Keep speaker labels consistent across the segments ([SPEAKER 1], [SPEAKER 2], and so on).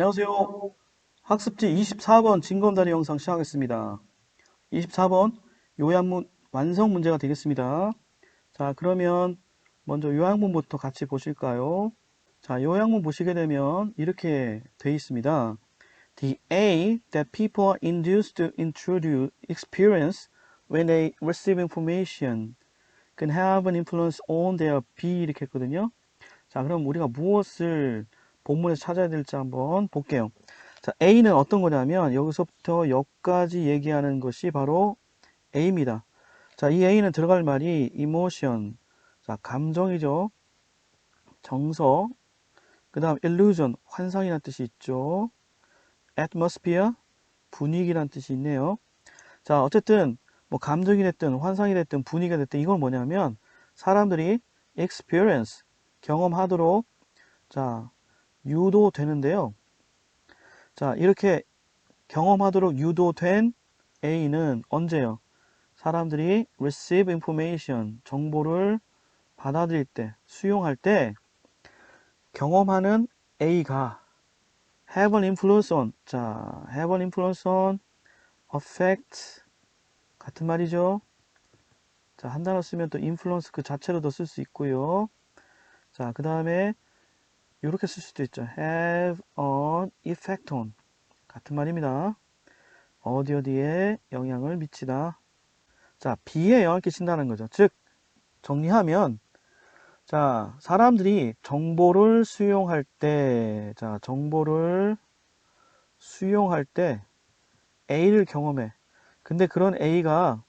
[SPEAKER 1] 안녕하세요. 학습지 24번 징검다리 영상 시작하겠습니다. 24번 요약문 완성 문제가 되겠습니다. 자, 그러면 먼저 요약문부터 같이 보실까요? 자, 요약문 보시게 되면 이렇게 돼 있습니다. The A that people are induced to introduce experience when they receive information can have an influence on their B 이렇게 했거든요. 자, 그럼 우리가 무엇을 본문에서 찾아야 될지 한번 볼게요. 자, A는 어떤 거냐면 여기서부터 여기까지 얘기하는 것이 바로 A입니다. 자, 이 A는 들어갈 말이 emotion, 자, 감정이죠. 정서, 그 다음 illusion, 환상이라는 뜻이 있죠. atmosphere, 분위기라는 뜻이 있네요. 자, 어쨌든 뭐 감정이 됐든 환상이 됐든 분위기가 됐든 이건 뭐냐면 사람들이 experience, 경험하도록 자, 유도되는데요. 자, 이렇게 경험하도록 유도된 A는 언제요? 사람들이 receive information, 정보를 받아들일 때, 수용할 때 경험하는 A가 have an influence on, 자, have an influence on, affect 같은 말이죠. 자, 한 단어 쓰면 또 influence 그 자체로도 쓸 수 있고요. 자, 그 다음에 이렇게 쓸 수도 있죠. have an effect on 같은 말입니다. 어디에 영향을 미치다. 자, B에 영향을 끼친다는 거죠. 즉, 정리하면, 자, 사람들이 정보를 수용할 때, 자, 정보를 수용할 때 A를 경험해. 근데 그런 A가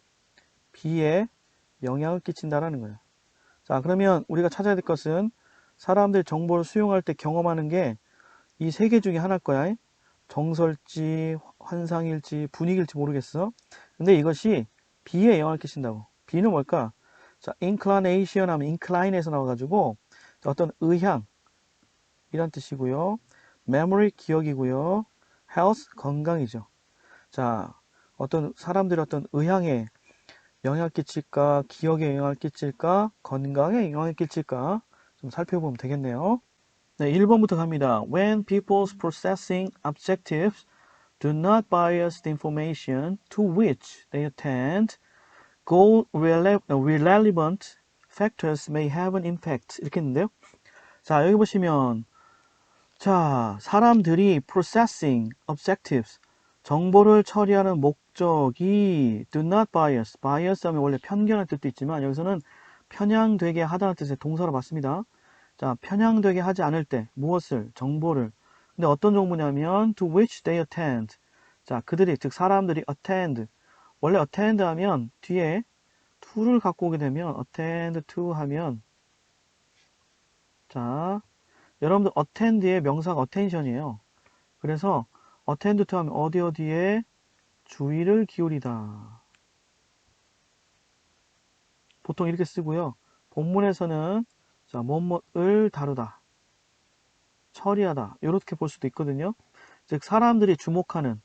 [SPEAKER 1] B에 영향을 끼친다라는 거예요. 자, 그러면 우리가 찾아야 될 것은 사람들이 정보를 수용할 때 경험하는 게 이 세 개 중에 하나일 거야. 정설지, 환상일지, 분위기일지 모르겠어. 근데 이것이 B에 영향을 끼친다고. B는 뭘까? 자, inclination 하면 incline에서 나와가지고 어떤 의향, 이란 뜻이고요. memory, 기억이고요. health, 건강이죠. 자, 어떤 사람들이 어떤 의향에 영향을 끼칠까, 기억에 영향을 끼칠까, 건강에 영향을 끼칠까 좀 살펴보면 되겠네요. 네, 1번부터 갑니다. When people's processing objectives do not bias the information to which they attend, goal relevant factors may have an impact. 이렇게 했는데요. 자, 여기 보시면, 자, 사람들이 processing objectives, 정보를 처리하는 목적이 do not bias. bias 하면 원래 편견할 뜻도 있지만, 여기서는 편향되게 하다는 뜻의 동사로 봤습니다. 자, 편향되게 하지 않을 때, 무엇을? 정보를. 근데 어떤 정보냐면, to which they attend. 자, 그들이, 즉, 사람들이 attend. 원래 attend 하면, 뒤에 to를 갖고 오게 되면, attend to 하면, 자, 여러분들 attend의 명사가 attention이에요. 그래서 attend to 하면 어디에 주의를 기울이다. 보통 이렇게 쓰고요. 본문에서는 자, 뭐뭐를 다루다, 처리하다 이렇게 볼 수도 있거든요. 즉 사람들이 주목하는,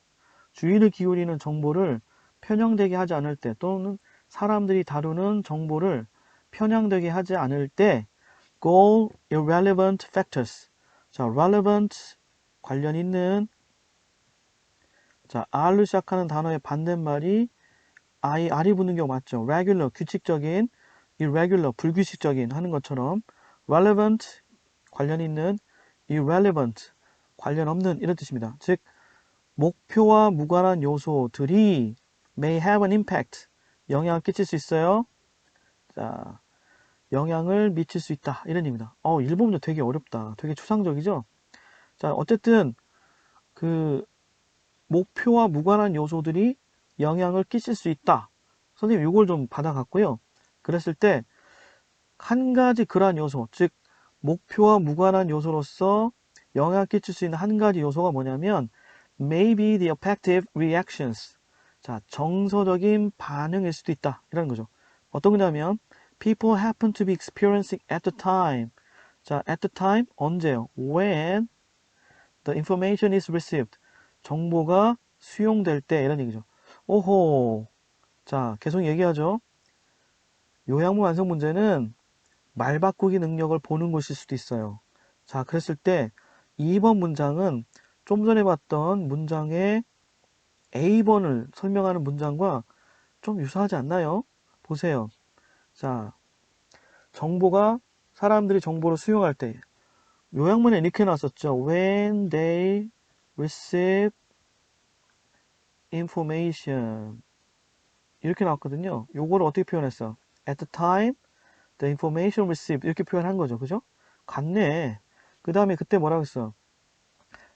[SPEAKER 1] 주의를 기울이는 정보를 편향되게 하지 않을 때 또는 사람들이 다루는 정보를 편향되게 하지 않을 때 goal irrelevant factors. 자, relevant 관련 있는 자, R로 시작하는 단어의 반대말이 R이 붙는 경우 맞죠? regular, 규칙적인, irregular, 불규칙적인 하는 것처럼 relevant, 관련 있는, irrelevant, 관련 없는 이런 뜻입니다. 즉, 목표와 무관한 요소들이 may have an impact, 영향을 끼칠 수 있어요. 자, 영향을 미칠 수 있다. 이런 의미입니다. 1번부터 되게 어렵다. 되게 추상적이죠? 자, 어쨌든 그 목표와 무관한 요소들이 영향을 끼칠 수 있다. 선생님 이걸 좀 받아갔고요. 그랬을 때 한 가지 그러한 요소, 즉 목표와 무관한 요소로서 영향을 끼칠 수 있는 한 가지 요소가 뭐냐면 maybe the affective reactions. 자, 정서적인 반응일 수도 있다. 이라는 거죠. 어떤 거냐면 people happen to be experiencing at the time. 자, at the time 언제요? When the information is received. 정보가 수용될 때 이런 얘기죠. 오호. 자, 계속 얘기하죠. 요약문 완성 문제는 말 바꾸기 능력을 보는 것일 수도 있어요. 자, 그랬을 때 2번 문장은 좀 전에 봤던 문장의 A번을 설명하는 문장과 좀 유사하지 않나요? 보세요. 자, 사람들이 정보를 수용할 때, 요약문에 이렇게 나왔었죠. When they receive information. 이렇게 나왔거든요. 요거를 어떻게 표현했어? At the time, the information received. 이렇게 표현한 거죠. 그죠? 같네. 그 다음에 그때 뭐라고 했어?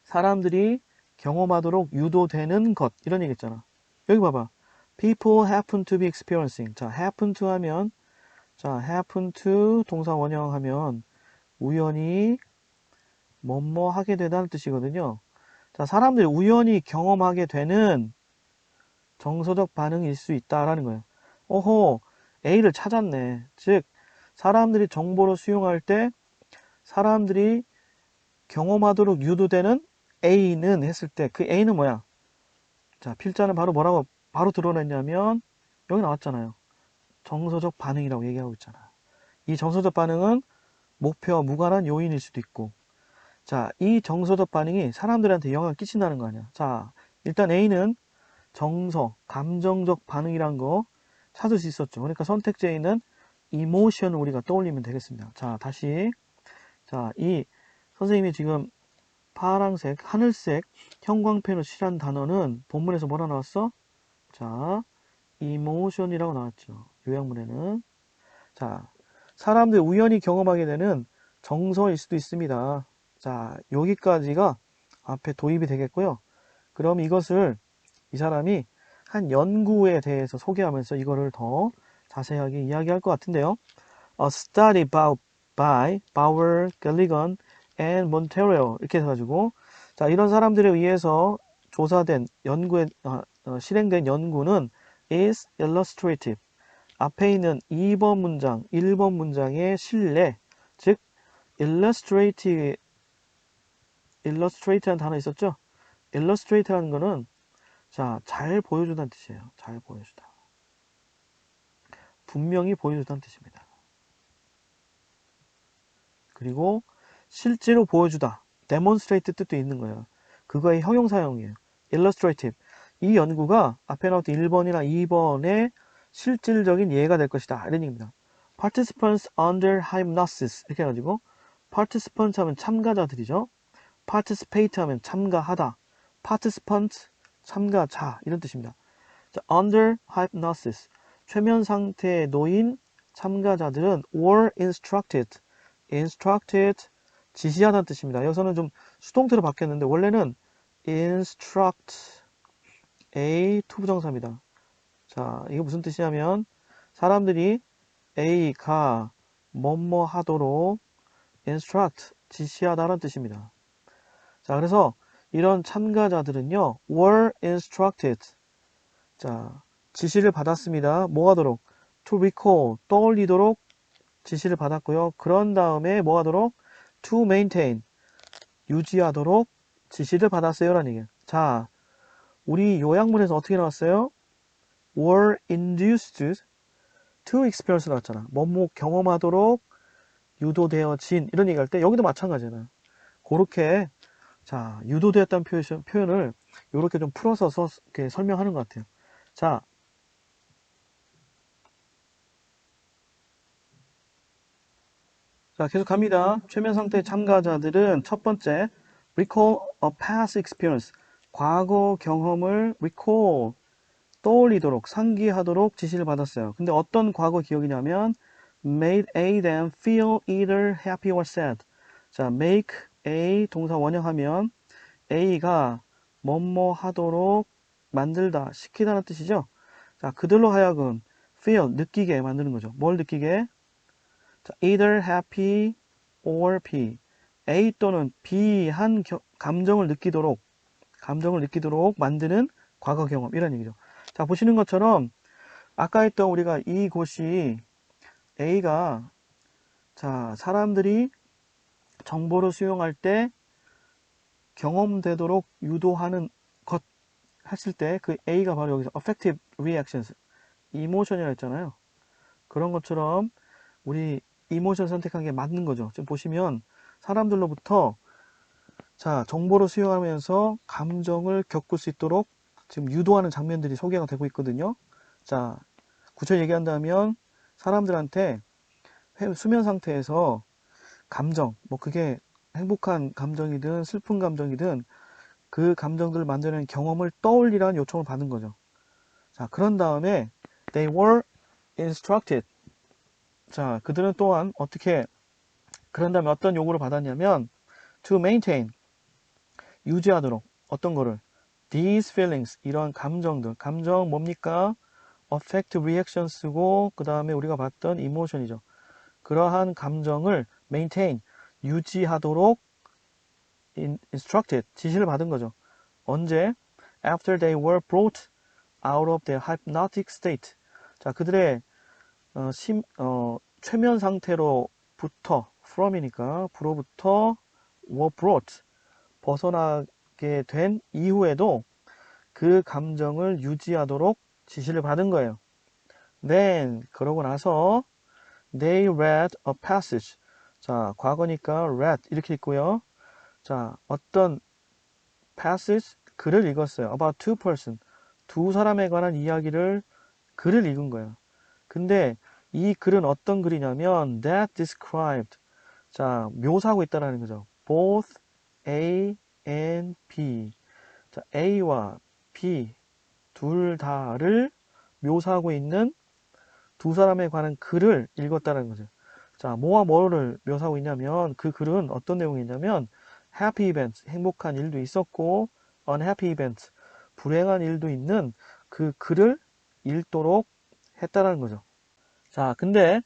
[SPEAKER 1] 사람들이 경험하도록 유도되는 것. 이런 얘기 있잖아. 여기 봐봐. People happen to be experiencing. 자, happen to 하면, 자, happen to 동사 원형하면 우연히 뭐뭐 하게 되다는 뜻이거든요. 자, 사람들이 우연히 경험하게 되는 정서적 반응일 수 있다라는 거예요. 오호, A를 찾았네. 즉, 사람들이 정보를 수용할 때 사람들이 경험하도록 유도되는 A는 했을 때 그 A는 뭐야? 자, 필자는 바로 뭐라고 바로 드러냈냐면 여기 나왔잖아요. 정서적 반응이라고 얘기하고 있잖아. 이 정서적 반응은 목표와 무관한 요인일 수도 있고, 자, 이 정서적 반응이 사람들한테 영향을 끼친다는 거 아니야. 자, 일단 A는 정서, 감정적 반응이란 거 찾을 수 있었죠. 그러니까 선택지 A는 이모션을 우리가 떠올리면 되겠습니다. 자, 다시. 자, 이 선생님이 지금 파란색, 하늘색 형광펜으로 칠한 단어는 본문에서 뭐라 나왔어? 자, 이모션이라고 나왔죠. 요약문에는. 자, 사람들이 우연히 경험하게 되는 정서일 수도 있습니다. 자, 여기까지가 앞에 도입이 되겠고요. 그럼 이것을 이 사람이 한 연구에 대해서 소개하면서 이거를 더 자세하게 이야기할 것 같은데요. A study by Bauer, Galligan, and Montero 이렇게 해가지고 자, 이런 사람들에 의해서 조사된 실행된 연구는 is illustrative. 앞에 있는 2번 문장, 1번 문장의 신뢰, 즉 illustrate라는 단어 있었죠? illustrate라는 거는 자, 잘 보여주다는 뜻이에요. 잘 보여주다. 분명히 보여주다는 뜻입니다. 그리고 실제로 보여주다. demonstrate 뜻도 있는 거예요. 그거의 형용사형이에요. illustrative. 이 연구가 앞에 나왔던 1번이나 2번의 실질적인 예가 될 것이다. 이런 얘기입니다. participants under hypnosis 이렇게 해가지고 participants 하면 참가자들이죠. participate 하면 참가하다. participant 참가자 이런 뜻입니다. 자, under hypnosis 최면 상태에 놓인 참가자들은 were instructed 지시하다는 뜻입니다. 여기서는 좀 수동태로 바뀌었는데 원래는 instruct A 투부정사입니다. 자, 이게 무슨 뜻이냐면 사람들이 A가 뭐뭐 하도록 instruct 지시하다는 뜻입니다. 자, 그래서 이런 참가자들은요 were instructed 자, 지시를 받았습니다. 뭐 하도록? to recall, 떠올리도록 지시를 받았고요. 그런 다음에 뭐 하도록? to maintain, 유지하도록 지시를 받았어요. 라는 얘기예요. 자, 우리 요약문에서 어떻게 나왔어요? were induced to experience 나왔잖아. 뭐뭐 경험하도록 유도되어진 이런 얘기할 때 여기도 마찬가지잖아. 그렇게 자, 유도되었다는 표현을 이렇게 좀 풀어서 이렇게 설명하는 것 같아요. 자, 자, 계속 갑니다. 최면 상태 참가자들은 첫 번째, recall a past experience. 과거 경험을 recall, 떠올리도록, 상기하도록 지시를 받았어요. 근데 어떤 과거 기억이냐면, made A them feel either happy or sad. 자, make A 동사 원형하면 A가 뭐뭐 하도록 만들다, 시키다는 뜻이죠. 자, 그들로 하여금 feel, 느끼게 만드는 거죠. 뭘 느끼게? 자, either happy or B. A 또는 B 한 감정을 느끼도록 만드는 과거 경험. 이런 얘기죠. 자, 보시는 것처럼 아까 했던 우리가 이곳이 A가 자, 사람들이 정보를 수용할 때 경험되도록 유도하는 것 했을 때 그 A가 바로 여기서 affective reactions, 이모션이라고 했잖아요. 그런 것처럼 우리 이모션 선택한 게 맞는 거죠. 지금 보시면 사람들로부터 자, 정보를 수용하면서 감정을 겪을 수 있도록 지금 유도하는 장면들이 소개가 되고 있거든요. 자, 구체적으로 얘기한다면 사람들한테 수면 상태에서 감정, 뭐 그게 행복한 감정이든 슬픈 감정이든 그 감정들을 만드는 경험을 떠올리라는 요청을 받은 거죠. 자, 그런 다음에 they were instructed. 자, 그들은 또한 어떻게 그런 다음에 어떤 요구를 받았냐면 to maintain, 유지하도록 어떤 거를 these feelings, 이런 감정들, 감정 뭡니까? affect reactions고 그 다음에 우리가 봤던 emotion이죠. 그러한 감정을 maintain, 유지하도록 instructed, 지시를 받은 거죠. 언제? After they were brought out of their hypnotic state. 자, 그들의 최면 상태로부터 from이니까 부로부터 were brought, 벗어나게 된 이후에도 그 감정을 유지하도록 지시를 받은 거예요. Then, 그러고 나서 they read a passage. 자, 과거니까 read 이렇게 있고요. 자, 어떤 passage, 글을 읽었어요. About two person. 두 사람에 관한 이야기를, 글을 읽은 거예요. 근데 이 글은 어떤 글이냐면 that described. 자, 묘사하고 있다는 거죠. both A and B. 자, A와 B 둘 다를 묘사하고 있는 두 사람에 관한 글을 읽었다는 거죠. 자, 뭐와 뭐를 묘사하고 있냐면 그 글은 어떤 내용이냐면 happy events, 행복한 일도 있었고 unhappy events, 불행한 일도 있는 그 글을 읽도록 했다는 거죠. 자, 근데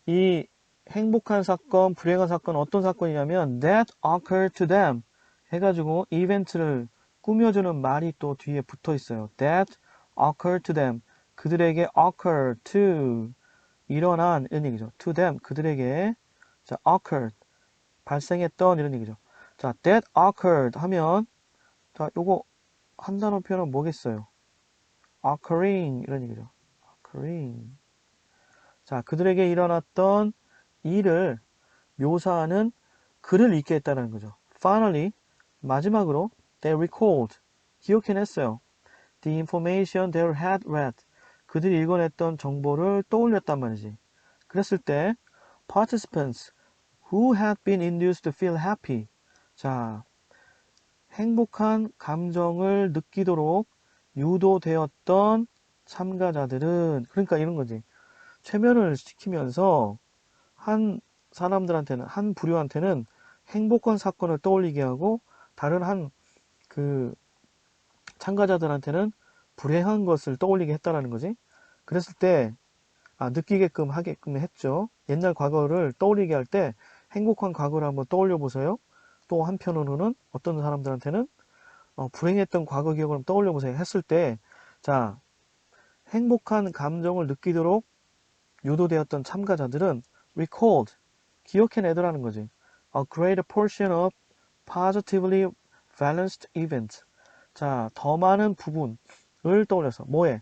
[SPEAKER 1] 이 행복한 사건, 불행한 사건 어떤 사건이냐면 that occurred to them 해가지고 이벤트를 꾸며주는 말이 또 뒤에 붙어 있어요. that occurred to them, 그들에게 occur to, 일어난 이런 얘기죠. to them, 그들에게. 자, occurred, 발생했던 이런 얘기죠. 자, that occurred 하면 자, 요거 한 단어 표현은 뭐겠어요? occurring 이런 얘기죠. occurring. 자, 그들에게 일어났던 일을 묘사하는 글을 읽게 했다는 거죠. Finally, 마지막으로 they recalled, 기억해냈어요. The information they had read, 그들이 읽어냈던 정보를 떠올렸단 말이지. 그랬을 때 participants who had been induced to feel happy, 자, 행복한 감정을 느끼도록 유도되었던 참가자들은, 그러니까 이런 거지. 최면을 시키면서 한 사람들한테는, 한 부류한테는 행복한 사건을 떠올리게 하고 다른 한 그 참가자들한테는 불행한 것을 떠올리게 했다라는 거지. 그랬을 때 느끼게끔 하게끔 했죠. 옛날 과거를 떠올리게 할 때 행복한 과거를 한번 떠올려 보세요. 또 한편으로는 어떤 사람들한테는 불행했던 과거 기억을 떠올려 보세요 했을 때, 자, 행복한 감정을 느끼도록 유도되었던 참가자들은 recalled, 기억해내더라는 거지. A greater portion of positively balanced events. 자, 더 많은 부분을 떠올려서 뭐에?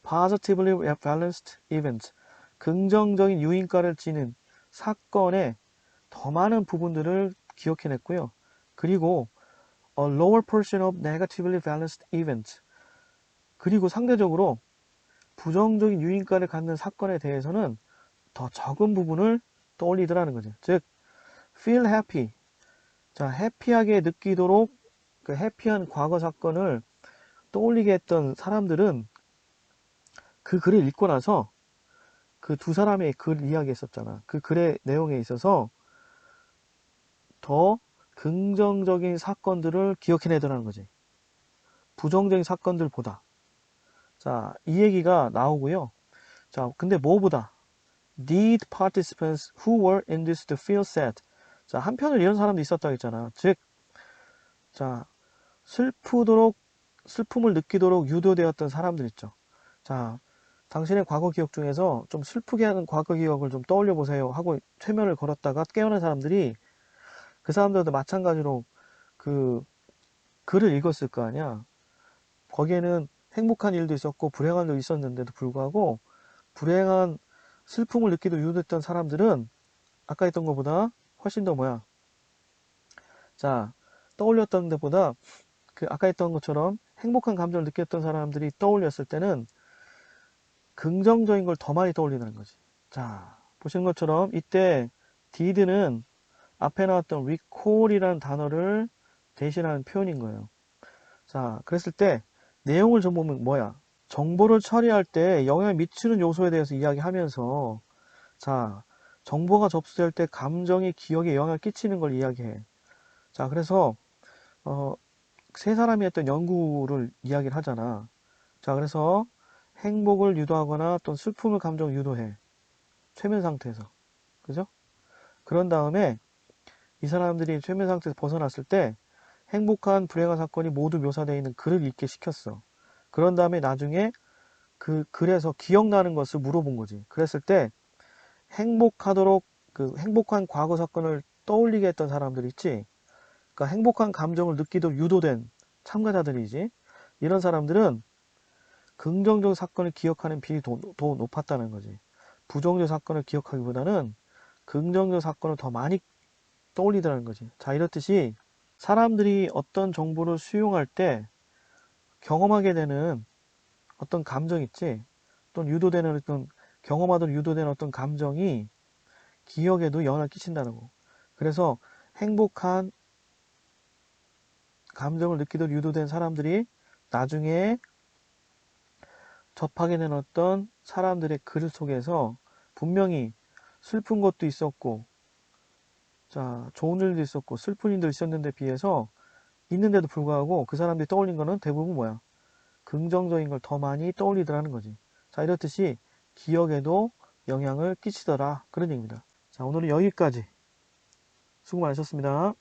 [SPEAKER 1] positively balanced events. 긍정적인 유인가를 지닌 사건의 더 많은 부분들을 기억해냈고요. 그리고 a lower portion of negatively balanced events. 그리고 상대적으로 부정적인 유인가를 갖는 사건에 대해서는 더 적은 부분을 떠올리더라는 거죠. 즉, feel happy. 자, 해피하게 느끼도록 그 해피한 과거 사건을 떠올리게 했던 사람들은 그 글을 읽고 나서 그 두 사람의 글 이야기 했었잖아. 그 글의 내용에 있어서 더 긍정적인 사건들을 기억해내더라는 거지. 부정적인 사건들보다. 자, 이 얘기가 나오고요. 자, 근데 뭐보다? Did participants who were induced to feel sad. 자, 한편을 이런 사람도 있었다고 했잖아. 즉, 자, 슬픔을 느끼도록 유도되었던 사람들 있죠. 자, 당신의 과거 기억 중에서 좀 슬프게 하는 과거 기억을 좀 떠올려 보세요 하고 최면을 걸었다가 깨어난 사람들이 그 사람들도 마찬가지로 그 글을 읽었을 거 아니야. 거기에는 행복한 일도 있었고 불행한 일도 있었는데도 불구하고 불행한 슬픔을 느끼도록 유도했던 사람들은 아까 했던 것보다 훨씬 더 뭐야? 자, 떠올렸던 데보다 그 아까 했던 것처럼 행복한 감정을 느꼈던 사람들이 떠올렸을 때는 긍정적인 걸 더 많이 떠올리는 거지. 자, 보시는 것처럼 이때 did는 앞에 나왔던 recall이라는 단어를 대신하는 표현인 거예요. 자, 그랬을 때 내용을 좀 보면 뭐야? 정보를 처리할 때 영향을 미치는 요소에 대해서 이야기하면서 자, 정보가 접수될 때 감정이 기억에 영향을 끼치는 걸 이야기해. 자, 그래서 세 사람이 했던 연구를 이야기를 하잖아. 자, 그래서 행복을 유도하거나 또는 슬픔을 감정 유도해. 최면 상태에서. 그죠? 그런 다음에 이 사람들이 최면 상태에서 벗어났을 때 행복한 불행한 사건이 모두 묘사되어 있는 글을 읽게 시켰어. 그런 다음에 나중에 그 글에서 기억나는 것을 물어본 거지. 그랬을 때 행복하도록 그 행복한 과거 사건을 떠올리게 했던 사람들 있지. 그러니까 행복한 감정을 느끼도록 유도된 참가자들이지. 이런 사람들은 긍정적 사건을 기억하는 비율이 더 높았다는 거지. 부정적 사건을 기억하기보다는 긍정적 사건을 더 많이 떠올리더라는 거지. 자, 이렇듯이 사람들이 어떤 정보를 수용할 때 경험하게 되는 어떤 감정 있지? 또는 유도되는 어떤 경험하도록 유도되는 어떤 감정이 기억에도 영향을 끼친다는 거. 그래서 행복한 감정을 느끼도록 유도된 사람들이 나중에 접하게 된 어떤 사람들의 글 속에서 분명히 슬픈 것도 있었고, 자, 좋은 일도 있었고, 슬픈 일도 있었는데 비해서 있는데도 불구하고 그 사람들이 떠올린 거는 대부분 뭐야? 긍정적인 걸 더 많이 떠올리더라는 거지. 자, 이렇듯이 기억에도 영향을 끼치더라. 그런 얘기입니다. 자, 오늘은 여기까지. 수고 많으셨습니다.